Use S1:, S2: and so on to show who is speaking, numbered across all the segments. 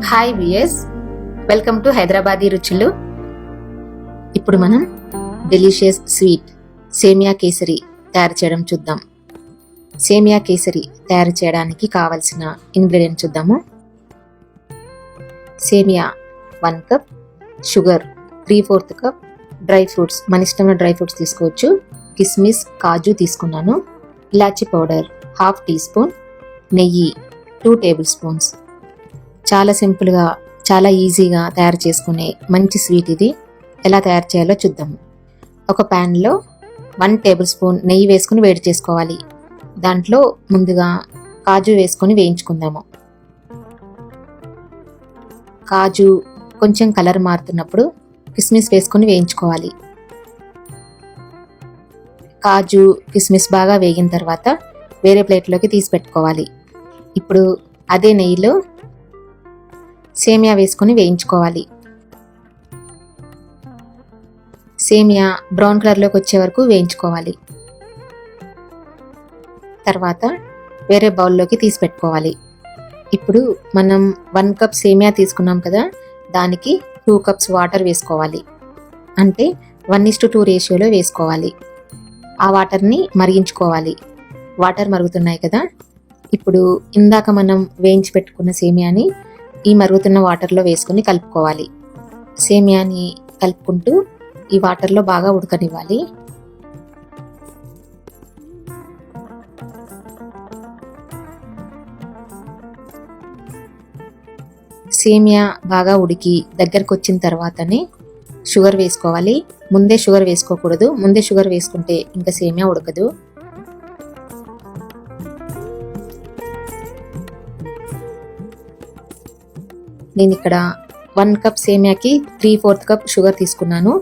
S1: Hi VS, welcome to Hyderabadi రుచులు. ఇప్పుడు మనం డెలిషియస్ స్వీట్ సేమియా కేసరి తయారు చేయడం చూద్దాం. సేమియా కేసరి తయారు చేయడానికి కావలసిన ఇంగ్రీడియంట్స్ చూద్దాము. సేమియా 1 cup, sugar 3/4 cup, dry fruits మన ఇష్టమైన డ్రై ఫ్రూట్స్ తీసుకోవచ్చు. కిస్మిస్, కాజు తీసుకున్నాను. ఇలాచీ పౌడర్ 1/2 టీ స్పూన్, నెయ్యి 2 టేబుల్ స్పూన్స్. చాలా సింపుల్గా, చాలా ఈజీగా తయారు చేసుకునే మంచి స్వీట్ ఇది. ఎలా తయారు చేయాలో చూద్దాము. ఒక ప్యాన్లో 1 టేబుల్ స్పూన్ నెయ్యి వేసుకుని వేడి చేసుకోవాలి. దాంట్లో ముందుగా కాజు వేసుకొని వేయించుకుందాము. కాజు కొంచెం కలర్ మారుతున్నప్పుడు కిస్మిస్ వేసుకొని వేయించుకోవాలి. కాజు, కిస్మిస్ బాగా వేగిన తర్వాత వేరే ప్లేట్లోకి తీసి పెట్టుకోవాలి. ఇప్పుడు అదే నెయ్యిలో సేమియా వేసుకొని వేయించుకోవాలి. సేమియా బ్రౌన్ కలర్లోకి వచ్చే వరకు వేయించుకోవాలి. తర్వాత వేరే బౌల్లోకి తీసి పెట్టుకోవాలి. ఇప్పుడు మనం 1 కప్ సేమియా తీసుకున్నాం కదా, దానికి 2 కప్స్ వాటర్ వేసుకోవాలి. అంటే 1:2 రేషియోలో వేసుకోవాలి. ఆ వాటర్ని మరిగించుకోవాలి. వాటర్ మరుగుతున్నాయి కదా, ఇప్పుడు ఇందాక మనం వేయించి పెట్టుకున్న సేమియాని ఈ మరుగుతున్న వాటర్లో వేసుకుని కలుపుకోవాలి. సేమియాని కలుపుకుంటూ ఈ వాటర్లో బాగా ఉడకనివ్వాలి. సేమియా బాగా ఉడికి దగ్గరకు వచ్చిన తర్వాతనే షుగర్ వేసుకోవాలి. ముందే షుగర్ వేసుకోకూడదు. ముందే షుగర్ వేసుకుంటే ఇంకా సేమియా ఉడకదు. నేను ఇక్కడ 1 కప్ సేమియాకి 3/4 కప్ షుగర్ తీసుకున్నాను.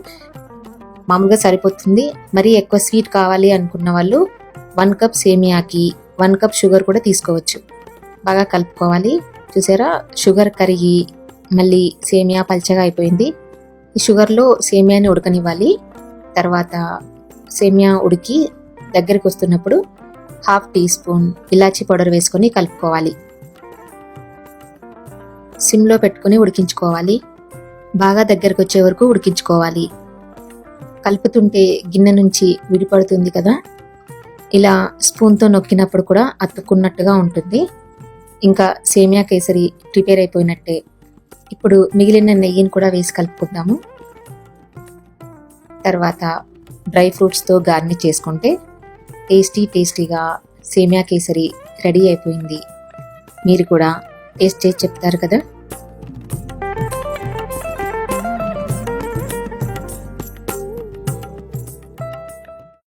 S1: మామూలుగా సరిపోతుంది. మరీ ఎక్కువ స్వీట్ కావాలి అనుకున్న వాళ్ళు 1 కప్ సేమియాకి 1 కప్ షుగర్ కూడా తీసుకోవచ్చు. బాగా కలుపుకోవాలి. చూసారా, షుగర్ కరిగి మళ్ళీ సేమియా పల్చగా అయిపోయింది. ఈ షుగర్లో సేమియాని ఉడకనివ్వాలి. తర్వాత సేమియా ఉడికి దగ్గరికి వస్తున్నప్పుడు 1/2 టీ స్పూన్ ఇలాచీ పౌడర్ వేసుకొని కలుపుకోవాలి. సిమ్లో పెట్టుకుని ఉడికించుకోవాలి. బాగా దగ్గరకు వచ్చే వరకు ఉడికించుకోవాలి. కలుపుతుంటే గిన్నె నుంచి విడిపడుతుంది కదా, ఇలా స్పూన్తో నొక్కినప్పుడు కూడా అతుక్కున్నట్టుగా ఉంటుంది. ఇంకా సేమియా కేసరి ప్రిపేర్ అయిపోయినట్టే. ఇప్పుడు మిగిలిన నెయ్యిని కూడా వేసి కలుపుకుందాము. తర్వాత డ్రై ఫ్రూట్స్తో గార్నిష్ చేసుకుంటే టేస్టీగా సేమియా కేసరి రెడీ అయిపోయింది. మీరు కూడా టేస్ట్ చేసి చెప్తారు కదా.